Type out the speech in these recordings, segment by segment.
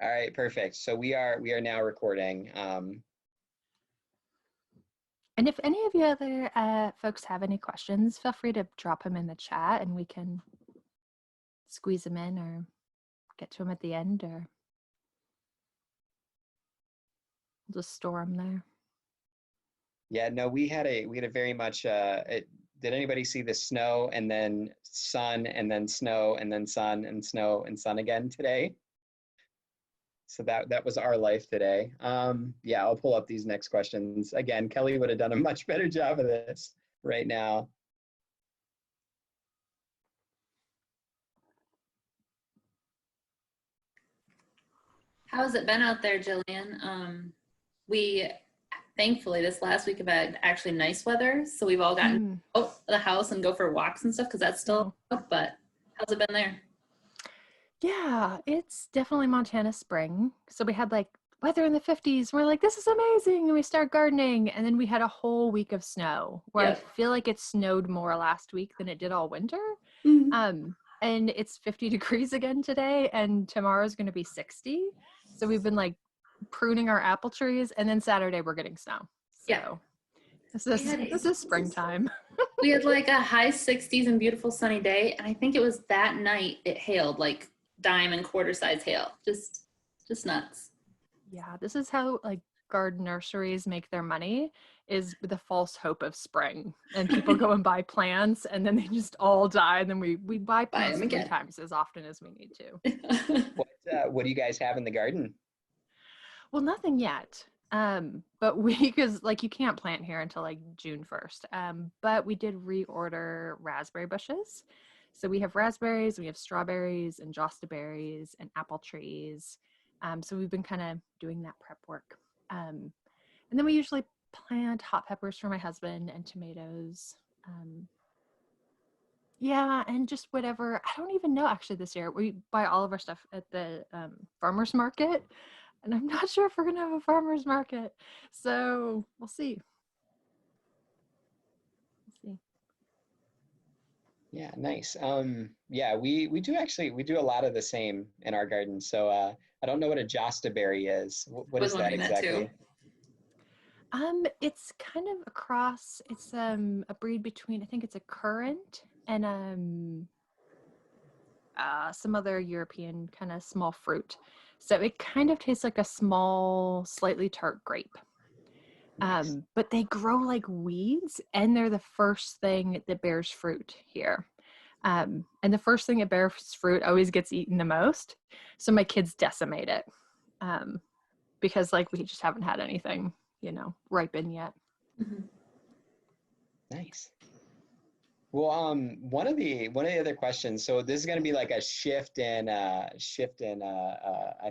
All right, perfect. So we are now recording. And if any of you other folks have any questions, feel free to drop them in the chat and we can squeeze them in or get to them at the end, or we'll just store them there. Yeah, no, we had a very much did anybody see the snow and then sun and then snow and then sun and snow and sun again today? So that was our life today. Yeah, I'll pull up these next questions. Again, Kelly would have done a much better job of this right now. How's it been out there, Jillian? We thankfully this last week have had actually nice weather, so we've all gotten out of the house and go for walks and stuff because that's still up. But how's it been there? Yeah, it's definitely Montana spring. So we had like weather in the 50s. We're like, this is amazing. And we start gardening. And then we had a whole week of snow where I feel like it snowed more last week than it did all winter. And it's 50 degrees again today. And tomorrow's going to be 60. So we've been like pruning our apple trees. And then Saturday we're getting snow. So this is springtime. We had like a high 60s and beautiful sunny day. And I think it was that night it hailed, like dime and quarter size hail. Just nuts. Yeah, this is how like garden nurseries make their money, is with the false hope of spring, and people go and buy plants and then they just all die, and then we buy plants 3 times as often as we need to. What do you guys have in the garden? Well, nothing yet. But because like you can't plant here until like June 1st. But we did reorder raspberry bushes. So we have raspberries, we have strawberries and josta berries and apple trees. So we've been kind of doing that prep work. And then we usually plant hot peppers for my husband and tomatoes. Yeah, and just whatever. I don't even know actually this year. We buy all of our stuff at the farmer's market. And I'm not sure if we're going to have a farmer's market. So we'll see. Yeah, nice. Yeah, we do a lot of the same in our garden. So I don't know what a josta berry is. What is that exactly? It's kind of a cross. It's a breed between, I think it's a currant and some other European kind of small fruit. So it kind of tastes like a small, slightly tart grape. Nice. But they grow like weeds, and they're the first thing that bears fruit here. And the first thing that bears fruit always gets eaten the most. So my kids decimate it because like we just haven't had anything, ripen yet. Mm-hmm. Nice. Well, one of the other questions. So this is going to be like a shift in I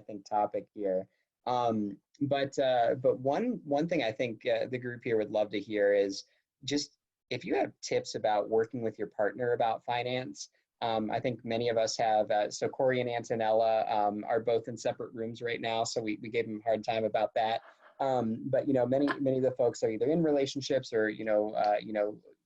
think topic here. But one thing I think the group here would love to hear is just if you have tips about working with your partner about finance. I think many of us have. So Corey and Antonella are both in separate rooms right now, so we gave them a hard time about that. But many of the folks are either in relationships or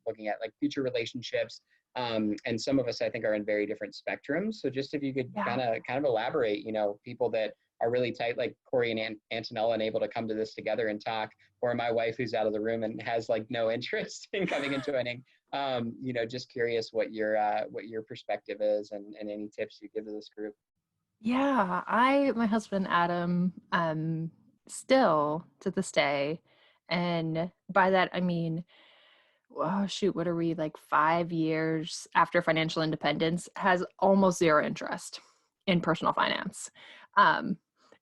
looking at like future relationships. And some of us, I think, are in very different spectrums. So just if you could kind of elaborate, people that are really tight, like Corey and Antonella, and able to come to this together and talk, or my wife who's out of the room and has like no interest in coming and joining. Just curious what your perspective is and any tips you give to this group. Yeah, my husband Adam, still to this day, and by that I mean, oh shoot, what are we, like 5 years after financial independence, has almost zero interest in personal finance.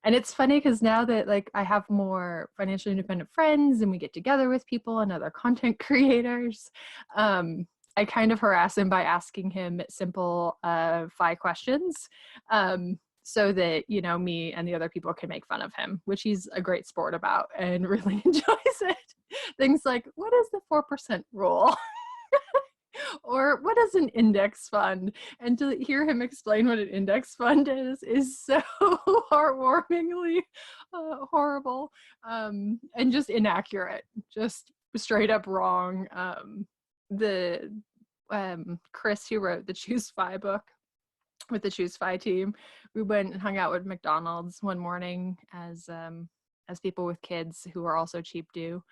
And it's funny because now that like I have more financially independent friends and we get together with people and other content creators, I kind of harass him by asking him simple FI questions, so that, me and the other people can make fun of him, which he's a great sport about and really enjoys it. Things like, what is the 4% rule? Or what is an index fund? And to hear him explain what an index fund is so heartwarmingly horrible, and just inaccurate, just straight up wrong. Chris, who wrote the ChooseFI book, with the ChooseFI team. We went and hung out with McDonald's one morning as people with kids who are also cheap do.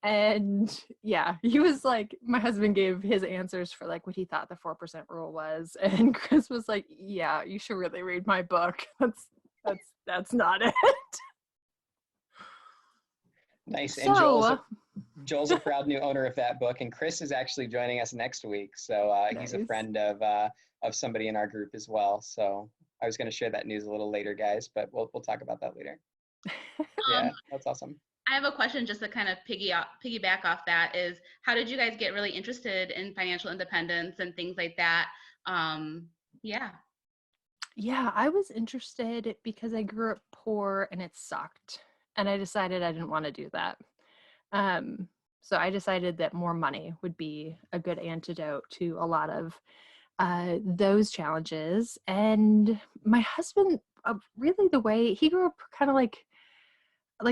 And yeah, he was like, my husband gave his answers for like what he thought the 4% rule was. And Chris was like, yeah, you should really read my book. That's not it. Nice. And Joel's a proud new owner of that book, and Chris is actually joining us next week. So Nice. He's a friend of somebody in our group as well. So I was going to share that news a little later, guys, but we'll talk about that later. Yeah, that's awesome. I have a question just to kind of piggyback off that is, how did you guys get really interested in financial independence and things like that? Yeah. Yeah, I was interested because I grew up poor and it sucked. And I decided I didn't want to do that. So I decided that more money would be a good antidote to a lot of those challenges. And my husband, really the way he grew up kind of like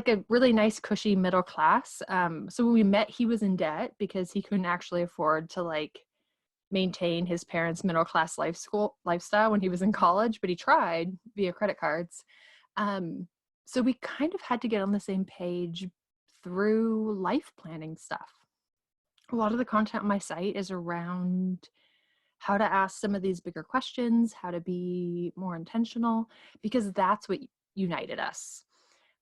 a really nice cushy middle class. So when we met, he was in debt because he couldn't actually afford to like maintain his parents' middle class lifestyle when he was in college, but he tried via credit cards. So we kind of had to get on the same page through life planning stuff. A lot of the content on my site is around how to ask some of these bigger questions, how to be more intentional, because that's what united us.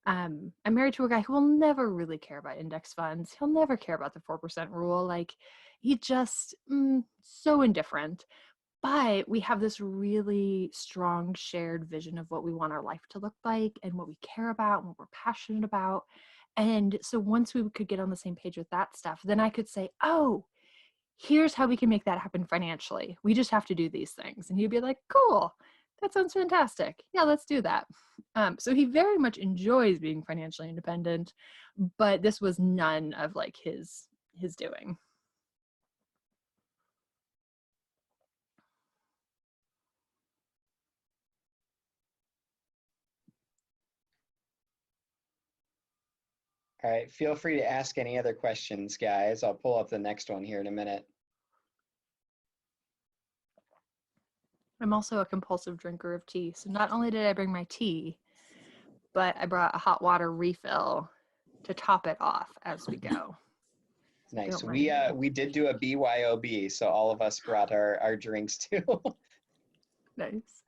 I'm married to a guy who will never really care about index funds. He'll never care about the 4% rule. Like, he just so indifferent. But we have this really strong shared vision of what we want our life to look like and what we care about and what we're passionate about. And so once we could get on the same page with that stuff, then I could say, oh, here's how we can make that happen financially. We just have to do these things. And he'd be like, cool, that sounds fantastic. Yeah, let's do that. So he very much enjoys being financially independent, but this was none of like his doing. All right, feel free to ask any other questions, guys. I'll pull up the next one here in a minute. I'm also a compulsive drinker of tea. So not only did I bring my tea, but I brought a hot water refill to top it off as we go. Nice. We did do a BYOB, so all of us brought our drinks too. Nice.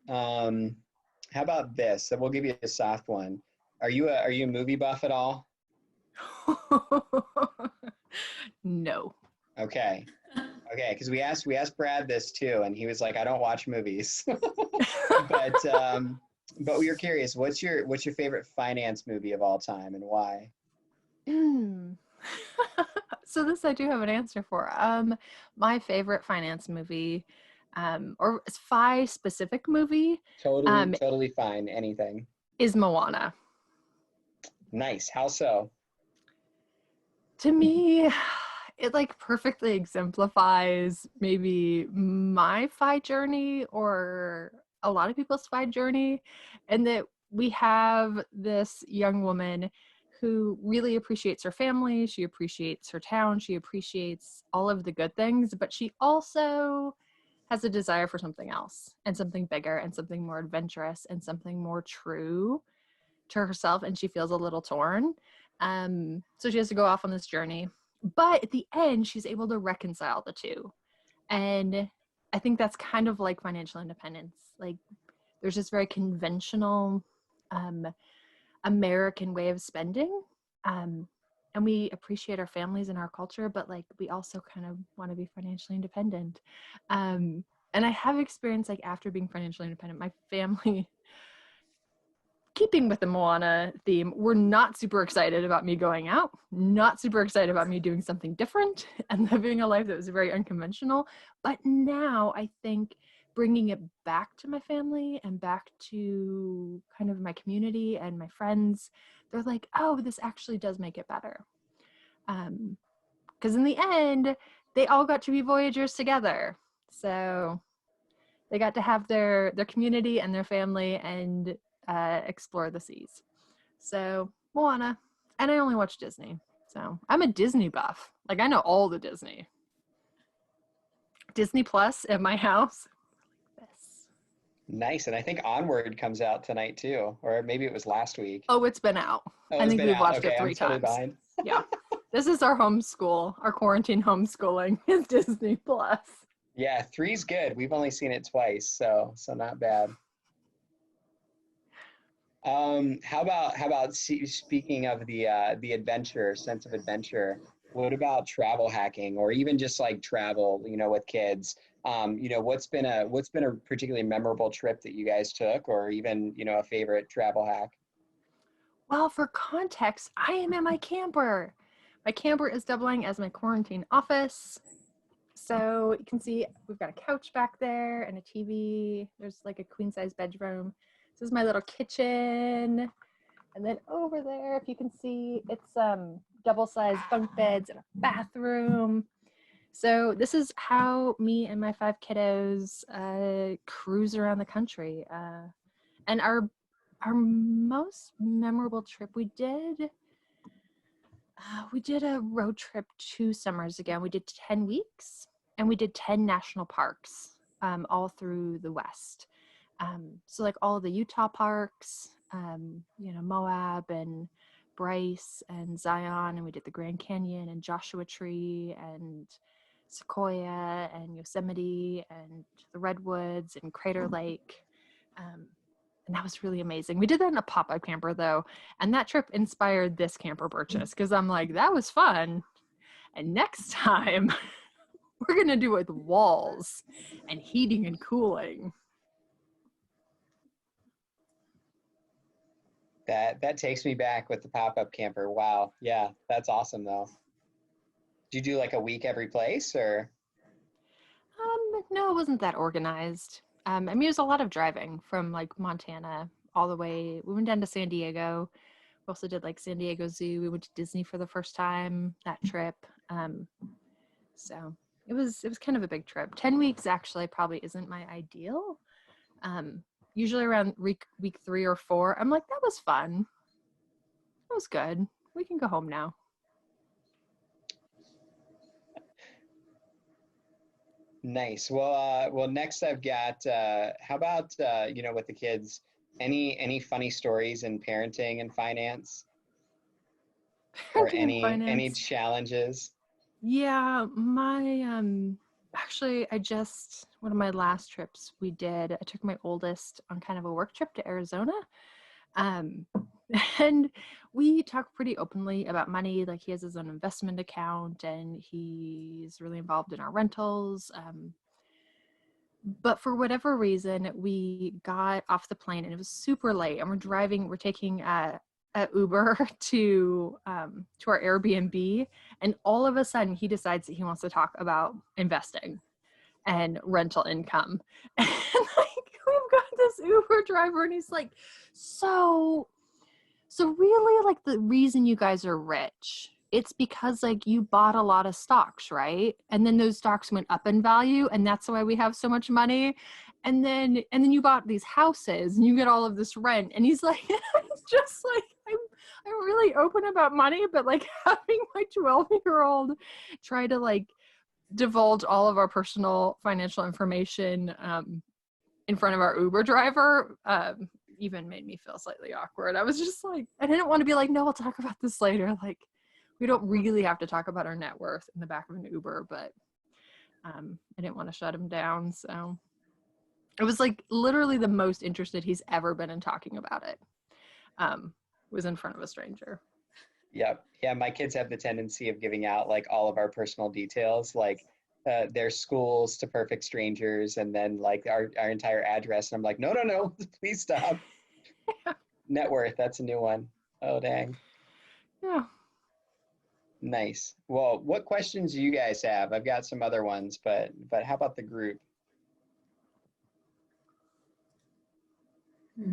How about this? So we'll give you a soft one. Are you a movie buff at all? No. Okay, because we asked Brad this too, and he was like, I don't watch movies. But we were curious, what's your favorite finance movie of all time and why? So this I do have an answer for. My favorite finance movie, or FI specific movie, totally fine, anything, is Moana. Nice. How so? To me, it like perfectly exemplifies maybe my FI journey or a lot of people's FI journey, and that we have this young woman who really appreciates her family, she appreciates her town, she appreciates all of the good things, but she also has a desire for something else and something bigger and something more adventurous and something more true to herself, and she feels a little torn. So she has to go off on this journey, but at the end she's able to reconcile the two. And I think that's kind of like financial independence. Like, there's this very conventional American way of spending, and we appreciate our families and our culture, but like we also kind of want to be financially independent. And I have experienced, like, after being financially independent, my family, keeping with the Moana theme, were not super excited about me going out, not super excited about me doing something different and living a life that was very unconventional. But now I think bringing it back to my family and back to kind of my community and my friends, they're like, oh, this actually does make it better. Because in the end, they all got to be voyagers together. So they got to have their community and their family and explore the seas. So Moana. And I only watch Disney. So I'm a Disney buff. Like, I know all the Disney. Disney Plus at my house. Yes. Nice. And I think Onward comes out tonight too, or maybe it was last week. Oh, it's been out. Oh, I it's think been we've out. watched Okay, it 3 I'm totally times. behind. Yeah. This is our homeschool, our quarantine homeschooling is Disney Plus. Yeah, 3's good. We've only seen it twice, so not bad. How about speaking of the adventure, sense of adventure, what about travel hacking or even just like travel, with kids? What's been a particularly memorable trip that you guys took, or even, a favorite travel hack? Well, for context, I am in my camper. My camper is doubling as my quarantine office. So you can see we've got a couch back there and a TV. There's like a queen size bedroom. This is my little kitchen. And then over there, if you can see, it's double sized bunk beds and a bathroom. So this is how me and my 5 kiddos cruise around the country. And our most memorable trip we did a road trip 2 summers ago. We did 10 weeks and we did 10 national parks all through the West. So like all of the Utah parks, Moab and Bryce and Zion, and we did the Grand Canyon and Joshua Tree and Sequoia and Yosemite and the Redwoods and Crater Lake. And that was really amazing. We did that in a pop-up camper though. And that trip inspired this camper purchase because I'm like, that was fun. And next time we're going to do it with walls and heating and cooling. That takes me back with the pop-up camper. Wow. Yeah, that's awesome though. Do you do like a week every place or? No, it wasn't that organized. I mean, it was a lot of driving from like Montana all the way. We went down to San Diego. We also did like San Diego Zoo. We went to Disney for the first time that trip. So it was kind of a big trip. 10 weeks actually probably isn't my ideal. Usually around week 3 or 4, I'm like, that was fun. That was good. We can go home now. Nice. Well, next I've got, how about, with the kids, any funny stories in parenting and finance or any challenges? Yeah, actually one of my last trips I took my oldest on kind of a work trip to Arizona. And we talk pretty openly about money. Like he has his own investment account and he's really involved in our rentals. But for whatever reason, we got off the plane and it was super late and we're taking a Uber to our Airbnb. And all of a sudden he decides that he wants to talk about investing and rental income. And like, we've got this Uber driver and he's like, so really like the reason you guys are rich, it's because like you bought a lot of stocks, right? And then those stocks went up in value and that's why we have so much money. And then you bought these houses and you get all of this rent. And he's like, it's just like, I'm really open about money, but like having my 12-year-old try to like divulge all of our personal financial information in front of our Uber driver even made me feel slightly awkward. I was just like, I didn't want to be like, no, we'll talk about this later. Like, we don't really have to talk about our net worth in the back of an Uber, but I didn't want to shut him down. So it was like literally the most interested he's ever been in talking about it. Was in front of a stranger. Yep. Yeah, my kids have the tendency of giving out like all of our personal details, like their schools to perfect strangers, and then like our entire address. And I'm like, no, please stop. Yeah. Net worth, that's a new one. Oh, dang. Yeah. Nice. Well, what questions do you guys have? I've got some other ones, but how about the group? I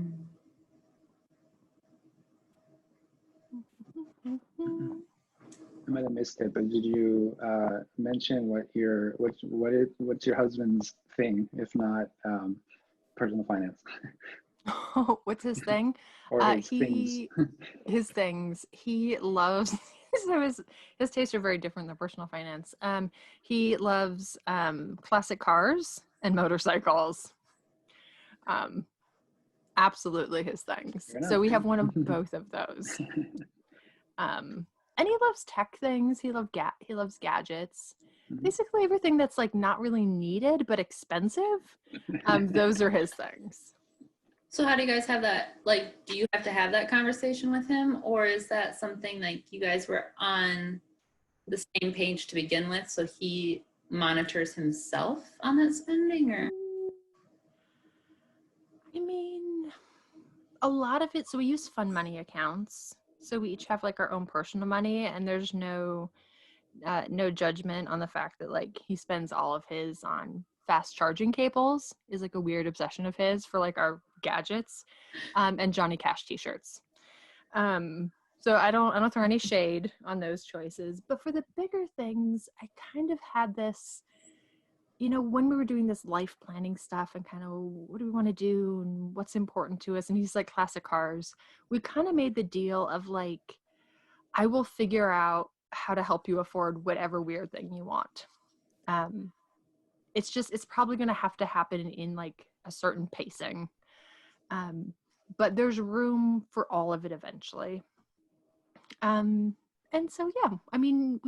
might have missed it, but did you mention what's your husband's thing, if not personal finance? What's his thing? Or his things. His things. He loves. So his tastes are very different than personal finance. He loves classic cars and motorcycles. Absolutely his things. Fair So enough. we have one of both of those. And he loves tech things. He loves gadgets. Mhm. Basically everything that's like not really needed but expensive. Those are his things. So how do you guys have that? Like, do you have to have that conversation with him, or is that something like you guys were on the same page to begin with, so he monitors himself on that spending, or? I mean, a lot of it, so we use fund money accounts. So we each have like our own personal money, and there's no judgment on the fact that like he spends all of his on fast charging cables is like a weird obsession of his for like our gadgets, and Johnny Cash t-shirts. So I don't throw any shade on those choices, but for the bigger things, I kind of had this, when we were doing this life planning stuff and kind of what do we want to do and what's important to us, and he's like classic cars, we kind of made the deal of like, I will figure out how to help you afford whatever weird thing you want. It's probably going to have to happen in like a certain pacing. But there's room for all of it eventually. And so, yeah, I mean,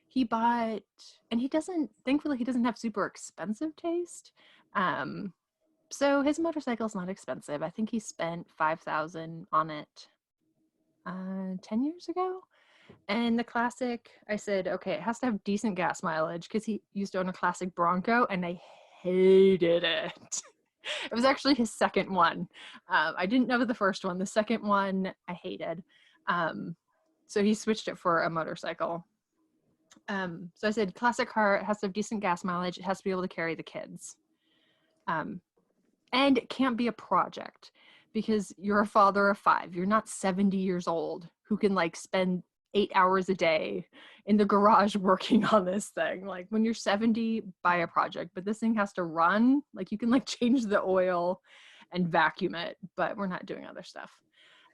he bought, and thankfully he doesn't have super expensive taste. So his motorcycle's not expensive. I think he spent $5,000 on it 10 years ago. And the classic, I said, okay, it has to have decent gas mileage because he used to own a classic Bronco and I hated it. It was actually his second one. I didn't know the first one. The second one I hated. So he switched it for a motorcycle. So I said, classic car, it has to have decent gas mileage. It has to be able to carry the kids. And it can't be a project because you're a father of 5. You're not 70 years old who can like spend 8 hours a day in the garage working on this thing. Like when you're 70, buy a project, but this thing has to run. Like you can like change the oil and vacuum it, but we're not doing other stuff.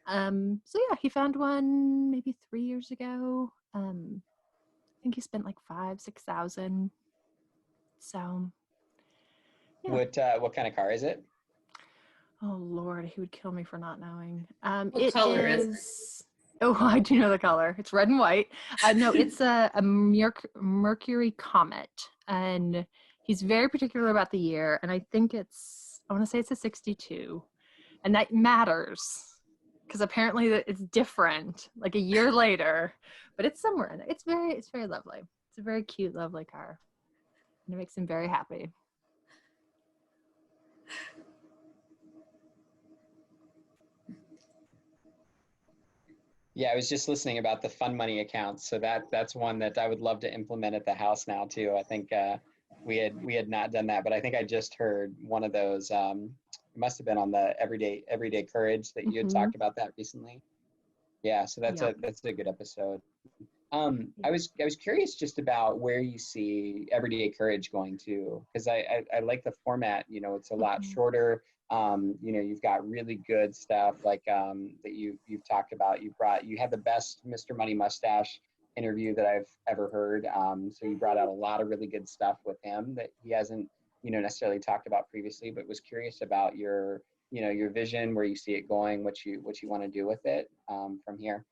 So yeah, he found one maybe 3 years ago. I think he spent like 5,000-6,000. So yeah. What kind of car is it? Oh Lord, he would kill me for not knowing. What color is it? Oh, I do know the color. It's red and white. No, it's a Mercury Comet, and he's very particular about the year. And I want to say it's a 62, and that matters because apparently it's different, like a year later. But it's somewhere in there. It's very lovely. It's a very cute, lovely car, and it makes him very happy. Yeah, I was just listening about the fund money accounts. So that's one that I would love to implement at the house now too. I think we had not done that, but I think I just heard one of those. It must have been on the Everyday Courage that you had talked about that recently. Yeah, so that's a good episode. I was curious just about where you see Everyday Courage going to, because I like the format. It's a lot shorter. You've got really good stuff like that you've talked about. You had the best Mr. Money Mustache interview that I've ever heard. So you brought out a lot of really good stuff with him that he hasn't necessarily talked about previously, but was curious about your vision, where you see it going, what you want to do with it from here.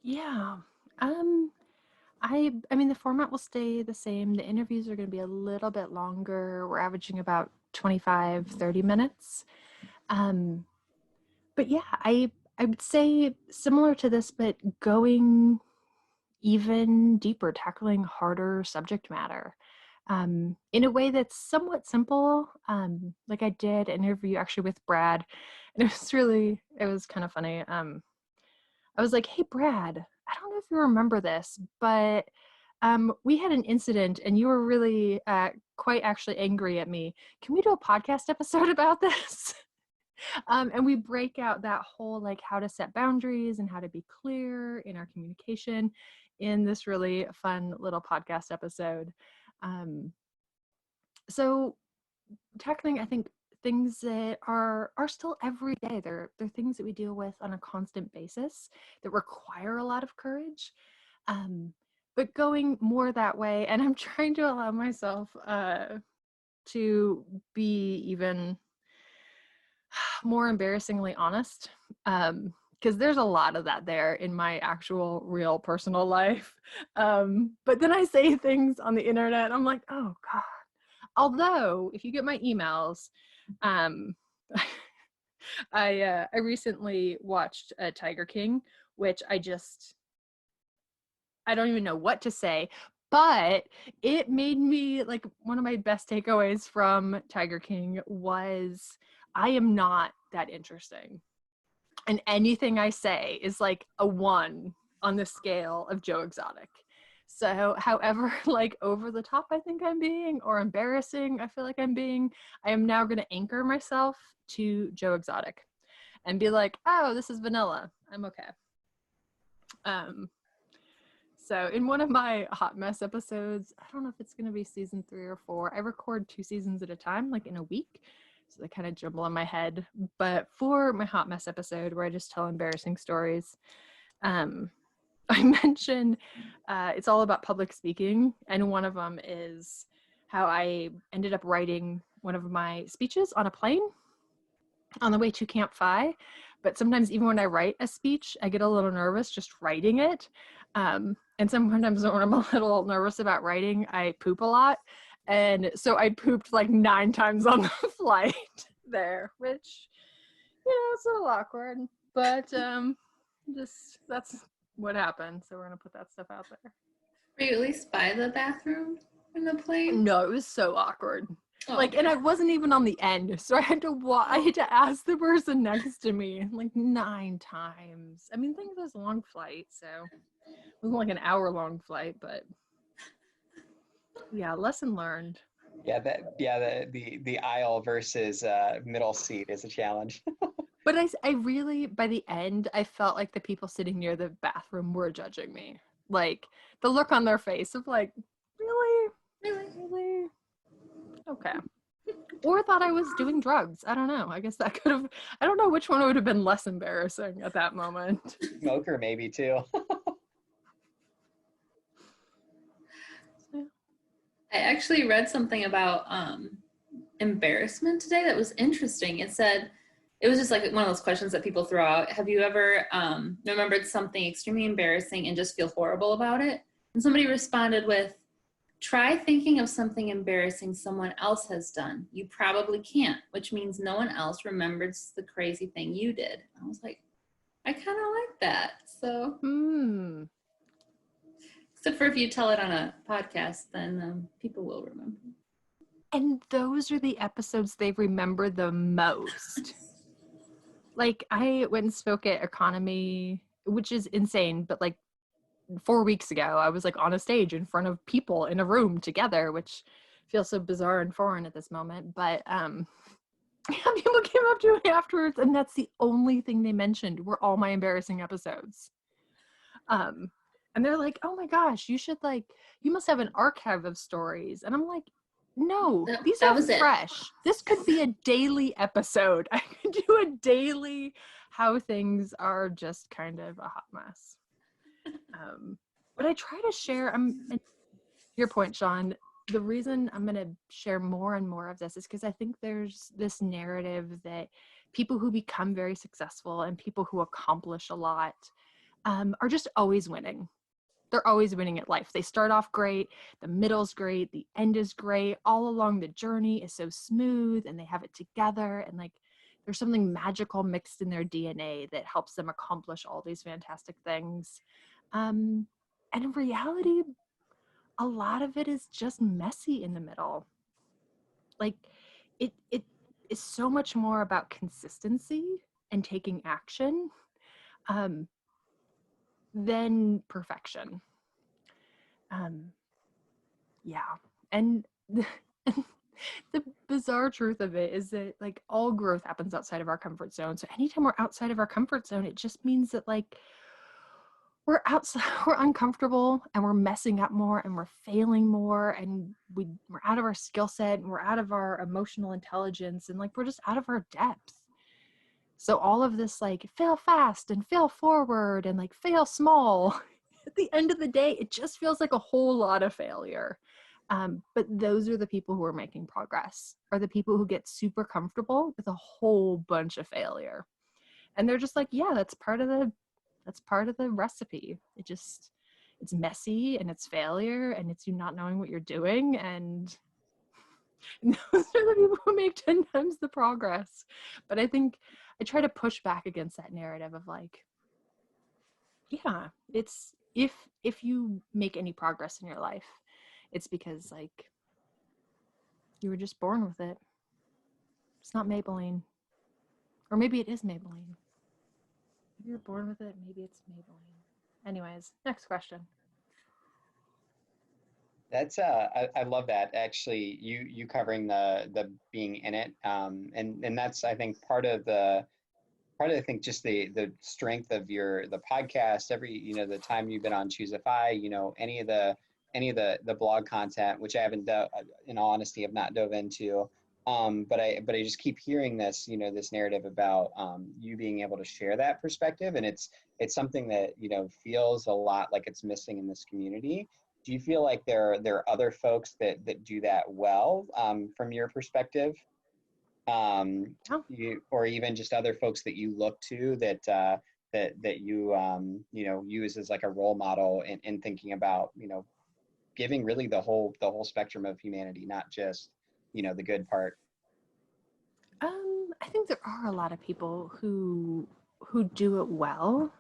Yeah. I mean, the format will stay the same. The interviews are going to be a little bit longer. We're averaging about 25-30 minutes. But yeah, I would say similar to this, but going even deeper, tackling harder subject matter in a way that's somewhat simple. Like I did an interview actually with Brad, and it was kind of funny. I was like, hey, Brad, I don't know if you remember this, but we had an incident and you were really quite actually angry at me. Can we do a podcast episode about this? And we break out that whole like how to set boundaries and how to be clear in our communication in this really fun little podcast episode. So tackling, I think, things that are still every day. They're things that we deal with on a constant basis that require a lot of courage. But going more that way, and I'm trying to allow myself to be even more embarrassingly honest, because there's a lot of that there in my actual real personal life. But then I say things on the internet, I'm like, oh God. Although, if you get my emails, I recently watched Tiger King, which I don't even know what to say, but it made me, like, one of my best takeaways from Tiger King was I am not that interesting. And anything I say is like a 1 on the scale of Joe Exotic. So however, like, over the top I think I'm being, or embarrassing I feel like I'm being, I am now going to anchor myself to Joe Exotic and be like, oh, this is vanilla. I'm okay. So in one of my Hot Mess episodes, I don't know if it's going to be season 3 or 4, I record 2 seasons at a time, like in a week. So they kind of jumble in my head. But for my Hot Mess episode, where I just tell embarrassing stories, I mentioned it's all about public speaking. And one of them is how I ended up writing one of my speeches on a plane on the way to ChooseFI. But sometimes even when I write a speech, I get a little nervous just writing it. And sometimes when I'm a little nervous about writing, I poop a lot. And so I pooped like 9 times on the flight there, which, it's a little awkward, but just that's what happened. So we're going to put that stuff out there. Were you at least by the bathroom in the plane? No, it was so awkward. Oh, like, and I wasn't even on the end, so I had to ask the person next to me like 9 times. I mean, think it was a long flight, so it wasn't like an hour-long flight, but yeah, lesson learned. Yeah, the aisle versus middle seat is a challenge. But I really, by the end, I felt like the people sitting near the bathroom were judging me. Like, the look on their face of like, really? Okay. Or thought I was doing drugs. I don't know. I guess that could have, I don't know which one would have been less embarrassing at that moment. Smoker maybe too. I actually read something about embarrassment today that was interesting. It said, it was just like one of those questions that people throw out. Have you ever remembered something extremely embarrassing and just feel horrible about it? And somebody responded with, try thinking of something embarrassing someone else has done. You probably can't, which means no one else remembers the crazy thing you did. I was like, I kind of like that. So, except for if you tell it on a podcast, then people will remember. And those are the episodes they remember the most. Like, I went and spoke at Economy, which is insane, but like 4 weeks ago, I was like on a stage in front of people in a room together, which feels so bizarre and foreign at this moment. But people came up to me afterwards, and that's the only thing they mentioned were all my embarrassing episodes. And they're like, oh my gosh, you must have an archive of stories. And I'm like, no, these are fresh. This could be a daily episode. I could do a daily how things are just kind of a hot mess. But I try to share, your point, Sean, the reason I'm going to share more and more of this is because I think there's this narrative that people who become very successful and people who accomplish a lot are just always winning. They're always winning at life. They start off great, the middle's great, the end is great, all along the journey is so smooth, and they have it together, and like there's something magical mixed in their DNA that helps them accomplish all these fantastic things. And in reality, a lot of it is just messy in the middle. Like it is so much more about consistency and taking action than perfection. Yeah. And the bizarre truth of it is that like all growth happens outside of our comfort zone. So anytime we're outside of our comfort zone, it just means that like we're outside, we're uncomfortable and we're messing up more and we're failing more and we're out of our skill set and we're out of our emotional intelligence and like we're just out of our depth. So all of this like fail fast and fail forward and like fail small, at the end of the day, it just feels like a whole lot of failure. But those are the people who are making progress, are the people who get super comfortable with a whole bunch of failure. And they're just like, yeah, that's part of the recipe. It's messy and it's failure and it's you not knowing what you're doing. And those are the people who make 10 times the progress. But I think I try to push back against that narrative of like, yeah, it's if you make any progress in your life, it's because like you were just born with it. It's not Maybelline. Or maybe it is Maybelline. Maybe you're born with it, maybe it's Maybelline. Anyways, next question. That's I love that actually. You covering the being in it, and that's I think part of I think just the strength of the podcast. Every the time you've been on ChooseFI, any of the blog content, which I haven't in all honesty have not dove into. But I just keep hearing this this narrative about you being able to share that perspective, and it's something that feels a lot like it's missing in this community. Do you feel like there are other folks that do that well from your perspective, or even just other folks that you look to that you use as like a role model in thinking about giving really the whole spectrum of humanity, not just the good part? I think there are a lot of people who do it well.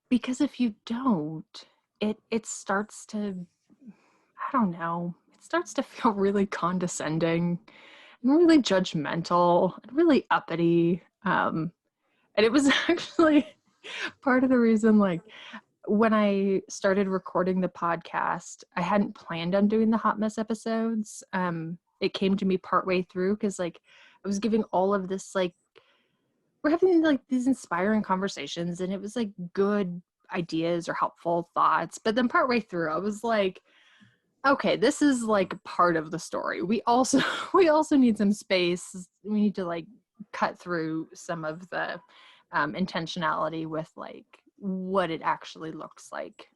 Because if you don't, it starts to, I don't know, it starts to feel really condescending and really judgmental and really uppity. And it was actually part of the reason, like, when I started recording the podcast, I hadn't planned on doing the hot mess episodes. It came to me partway through because like I was giving all of this, like, we're having like these inspiring conversations and it was like good ideas or helpful thoughts. But then partway through, I was like, okay, this is like part of the story. We also need some space. We need to like cut through some of the intentionality with like what it actually looks like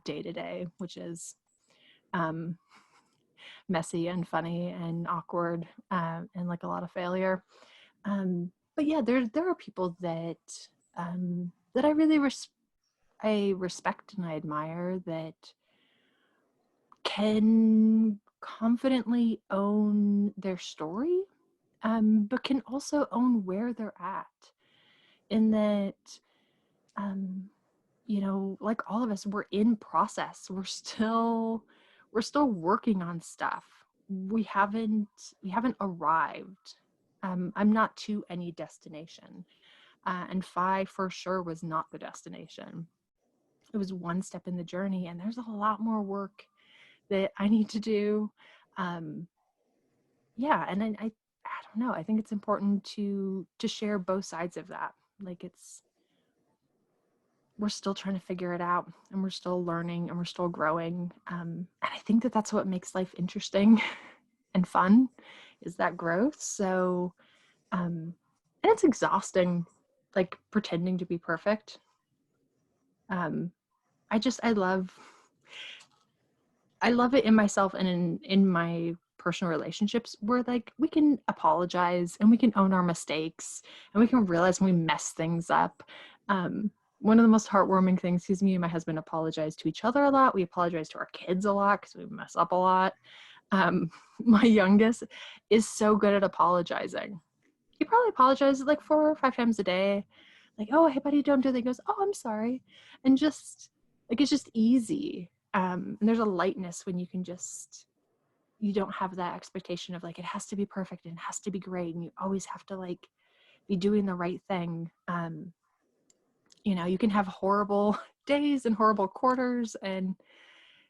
day to day, which is messy and funny and awkward and like a lot of failure. But yeah, there are people that that I really I respect and I admire that can confidently own their story, but can also own where they're at. In that, like all of us, we're in process. We're still working on stuff. We haven't arrived. I'm not to any destination. And Phi for sure was not the destination. It was one step in the journey, and there's a lot more work that I need to do. Yeah, and then I don't know. I think it's important to share both sides of that. Like we're still trying to figure it out, and we're still learning, and we're still growing. And I think that that's what makes life interesting and fun, is that growth. So, and it's exhausting, like pretending to be perfect. I love it in myself and in my personal relationships where like we can apologize and we can own our mistakes and we can realize when we mess things up. One of the most heartwarming things is me and my husband apologize to each other a lot. We apologize to our kids a lot because we mess up a lot. My youngest is so good at apologizing. He probably apologizes like 4 or 5 times a day. Like, oh, hey buddy, don't do that. He goes, oh, I'm sorry. And just like, it's just easy. And there's a lightness when you don't have that expectation of like, it has to be perfect and it has to be great. And you always have to like be doing the right thing. You can have horrible days and horrible quarters, and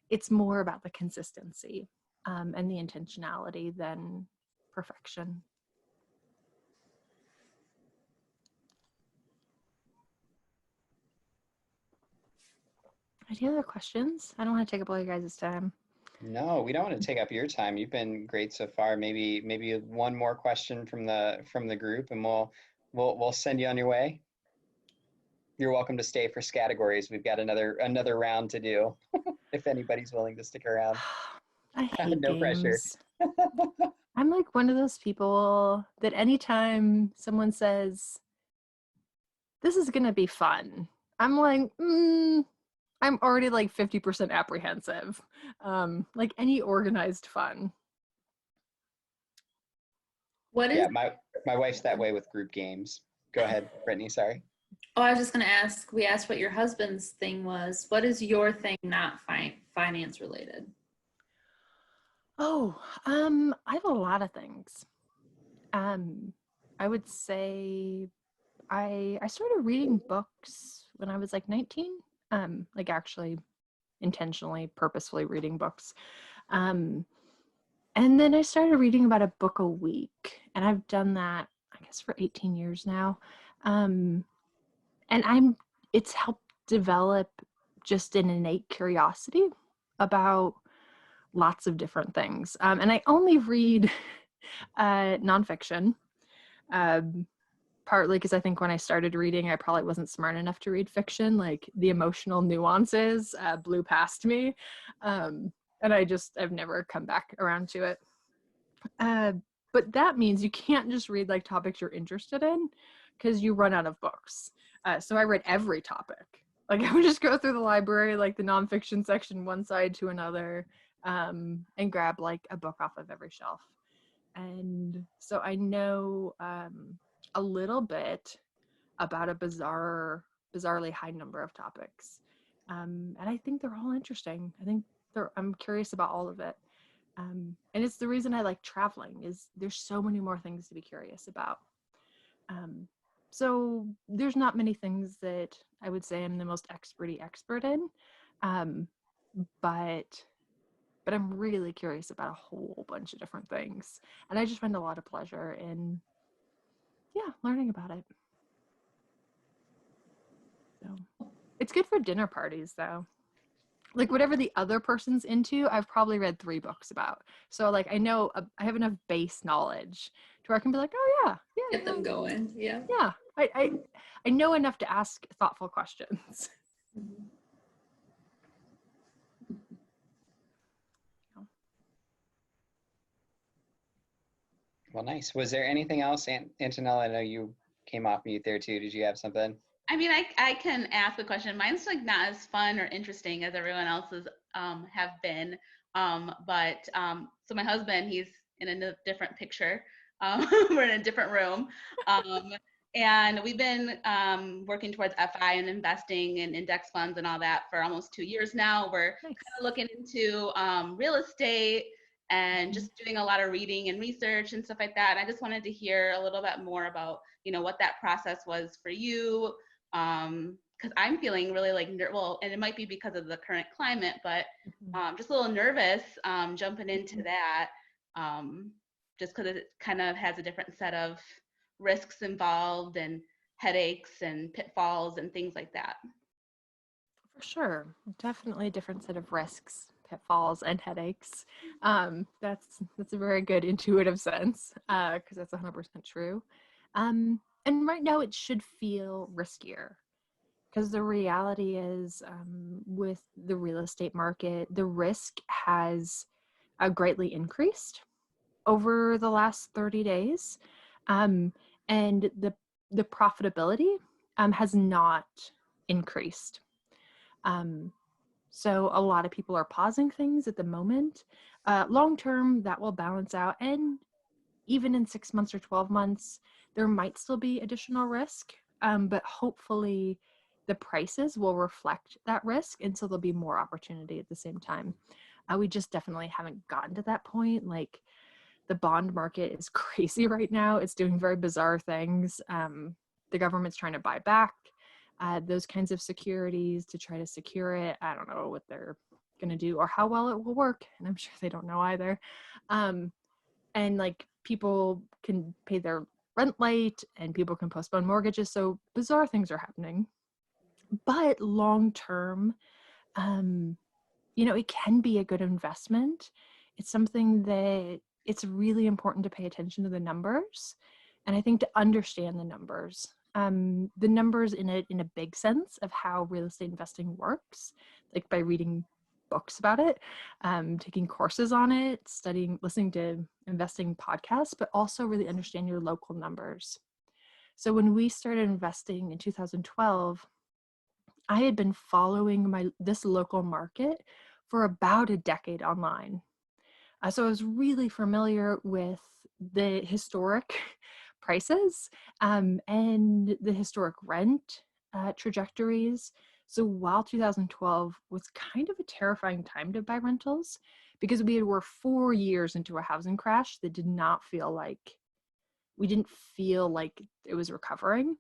it's more about the consistency and the intentionality than perfection. Any other questions? I don't want to take up all you guys' time. No, we don't want to take up your time. You've been great so far. Maybe one more question from the group, and we'll send you on your way. You're welcome to stay for categories. We've got another round to do if anybody's willing to stick around. I hate No pressure. games. I'm like one of those people that anytime someone says, this is going to be fun, I'm like, I'm already like 50% apprehensive. Like any organized fun. What is? Yeah, my wife's that way with group games. Go ahead, Brittany, sorry. Oh, I was just going to ask, we asked what your husband's thing was. What is your thing not finance related? Oh, I have a lot of things. I would say I started reading books when I was like 19. Like actually intentionally, purposefully reading books. And then I started reading about a book a week, and I've done that, I guess, for 18 years now. And it's helped develop just an innate curiosity about lots of different things. And I only read nonfiction, partly because I think when I started reading, I probably wasn't smart enough to read fiction. Like the emotional nuances blew past me. And I've never come back around to it. But that means you can't just read like topics you're interested in, because you run out of books. So I read every topic. Like I would just go through the library, like the nonfiction section, one side to another, and grab like a book off of every shelf. And so I know a little bit about a bizarrely high number of topics. And I think they're all interesting. I'm curious about all of it. And it's the reason I like traveling, is there's so many more things to be curious about. So there's not many things that I would say I'm the most expert in, but I'm really curious about a whole bunch of different things. And I just find a lot of pleasure in, learning about it. So it's good for dinner parties though. Like whatever the other person's into, I've probably read 3 books about. So like I know I have enough base knowledge to where I can be like, oh yeah. Get them going. Yeah. Yeah. I know enough to ask thoughtful questions. Mm-hmm. Well, nice. Was there anything else, Antonella? I know you came off mute there too. Did you have something? I mean, I can ask a question. Mine's like not as fun or interesting as everyone else's have been. So my husband, he's in a different picture. We're in a different room. And we've been working towards FI and investing in index funds and all that for almost 2 years now. We're Nice. kind of looking into real estate and just doing a lot of reading and research and stuff like that. And I just wanted to hear a little bit more about, what that process was for you. Because I'm feeling really like, and it might be because of the current climate, but just a little nervous jumping into that, just because it kind of has a different set of risks involved and headaches and pitfalls and things like that. For sure. Definitely a different set of risks, pitfalls, and headaches. That's a very good intuitive sense, because that's 100% true. And right now it should feel riskier, because the reality is, with the real estate market, the risk has greatly increased over the last 30 days. And the profitability has not increased. So a lot of people are pausing things at the moment. Long term, that will balance out. And even in 6 months or 12 months, there might still be additional risk. But hopefully the prices will reflect that risk. And so there'll be more opportunity at the same time. We just definitely haven't gotten to that point. Like the bond market is crazy right now. It's doing very bizarre things. The government's trying to buy back those kinds of securities to try to secure it. I don't know what they're going to do or how well it will work. And I'm sure they don't know either. And like people can pay their rent late and people can postpone mortgages. So bizarre things are happening. But long term, It can be a good investment. It's something that it's really important to pay attention to the numbers. And I think to understand the numbers in a big sense of how real estate investing works, like by reading books about it, taking courses on it, studying, listening to investing podcasts, but also really understand your local numbers. So when we started investing in 2012, I had been following this local market for about a decade online. So I was really familiar with the historic prices and the historic rent trajectories. So while 2012 was kind of a terrifying time to buy rentals, because were 4 years into a housing crash that we didn't feel like it was recovering.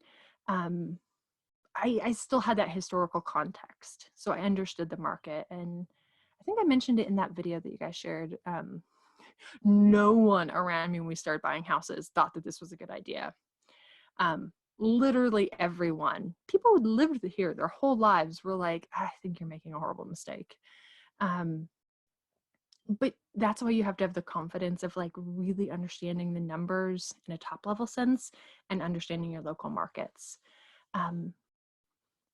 I still had that historical context. So I understood the market. And I think I mentioned it in that video that you guys shared. No one around me when we started buying houses thought that this was a good idea. Literally everyone, people who lived here their whole lives were like, I think you're making a horrible mistake. But that's why you have to have the confidence of like really understanding the numbers in a top level sense and understanding your local markets.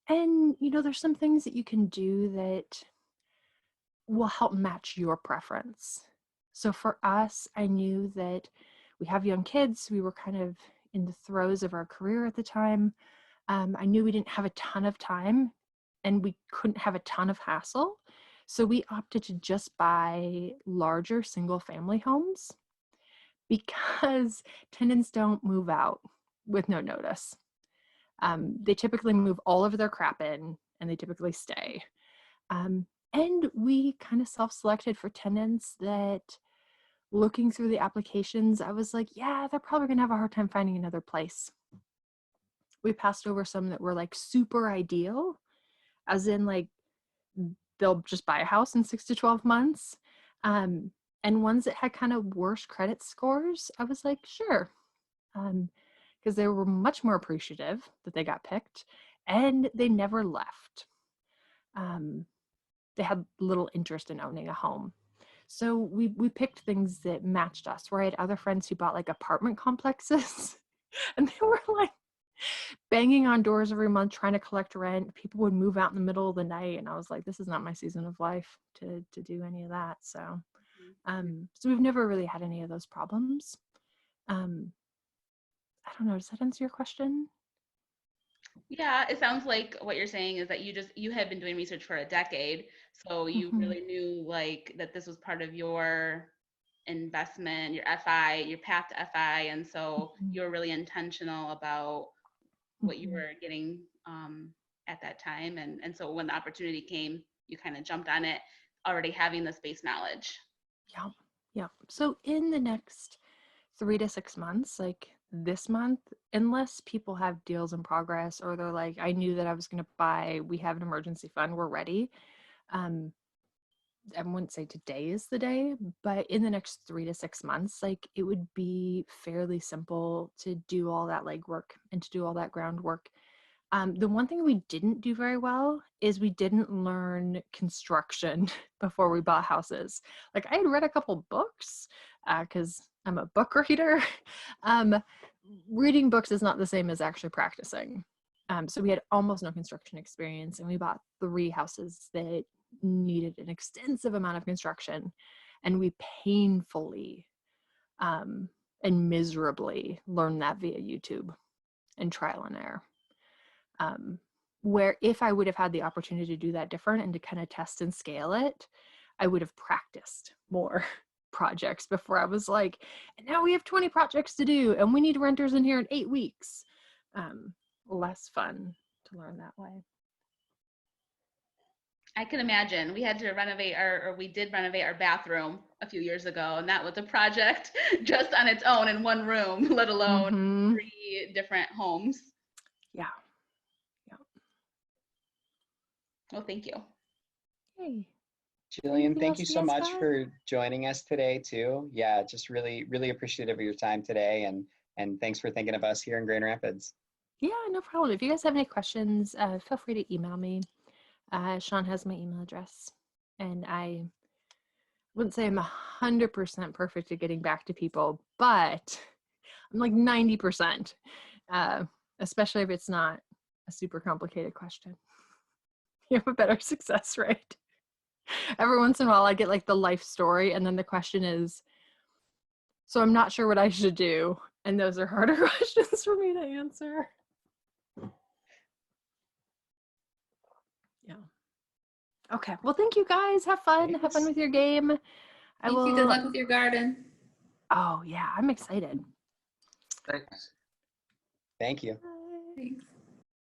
And, there's some things that you can do that will help match your preference. So for us, I knew that we have young kids. We were kind of in the throes of our career at the time. I knew we didn't have a ton of time and we couldn't have a ton of hassle. So we opted to just buy larger single family homes because tenants don't move out with no notice. They typically move all of their crap in and they typically stay. And we kind of self-selected for tenants that, looking through the applications, I was like, yeah, they're probably going to have a hard time finding another place. We passed over some that were like super ideal, as in like they'll just buy a house in 6 to 12 months. And ones that had kind of worse credit scores, I was like, sure. Because they were much more appreciative that they got picked and they never left. They had little interest in owning a home. So we picked things that matched us, where I had other friends who bought like apartment complexes and they were like banging on doors every month trying to collect rent. People would move out in the middle of the night and I was like, this is not my season of life to do any of that. So so we've never really had any of those problems. I don't know, does that answer your question? Yeah, it sounds like what you're saying is that you had been doing research for a decade, so you really knew like that this was part of your investment, your FI, your path to FI, and so you were really intentional about what you were getting at that time, and so when the opportunity came, you kind of jumped on it, already having the space knowledge. Yeah. So in the next 3 to 6 months, like this month, unless people have deals in progress or they're like, I knew that I was going to buy, we have an emergency fund, we're ready. I wouldn't say today is the day, but in the next 3 to 6 months, like it would be fairly simple to do all that legwork and to do all that groundwork. The one thing we didn't do very well is we didn't learn construction before we bought houses. Like I had read a couple books because I'm a book reader. Reading books is not the same as actually practicing. So we had almost no construction experience and we bought 3 houses that needed an extensive amount of construction, and we painfully and miserably learned that via YouTube and trial and error. Where if I would have had the opportunity to do that different and to kind of test and scale it, I would have practiced more projects before I was like, and now we have 20 projects to do and we need renters in here in 8 weeks. Less fun to learn that way. I can imagine. We had to we did renovate our bathroom a few years ago, and that was a project just on its own in one room, let alone 3 different homes. Yeah. Well, thank you. Hey. Jillian, thank you so much for joining us today too. Yeah, just really, really appreciative of your time today, and thanks for thinking of us here in Grand Rapids. Yeah, no problem. If you guys have any questions, feel free to email me. Sean has my email address, and I wouldn't say I'm 100% perfect at getting back to people, but I'm like 90%, especially if it's not a super complicated question. You have a better success rate. Every once in a while, I get like the life story, and then the question is, so I'm not sure what I should do. And those are harder questions for me to answer. Yeah. Okay. Well, thank you guys. Have fun. Thanks. Have fun with your game. Thank you. Good luck with your garden. Oh, yeah. I'm excited. Thanks. Thank you. Bye. Thanks.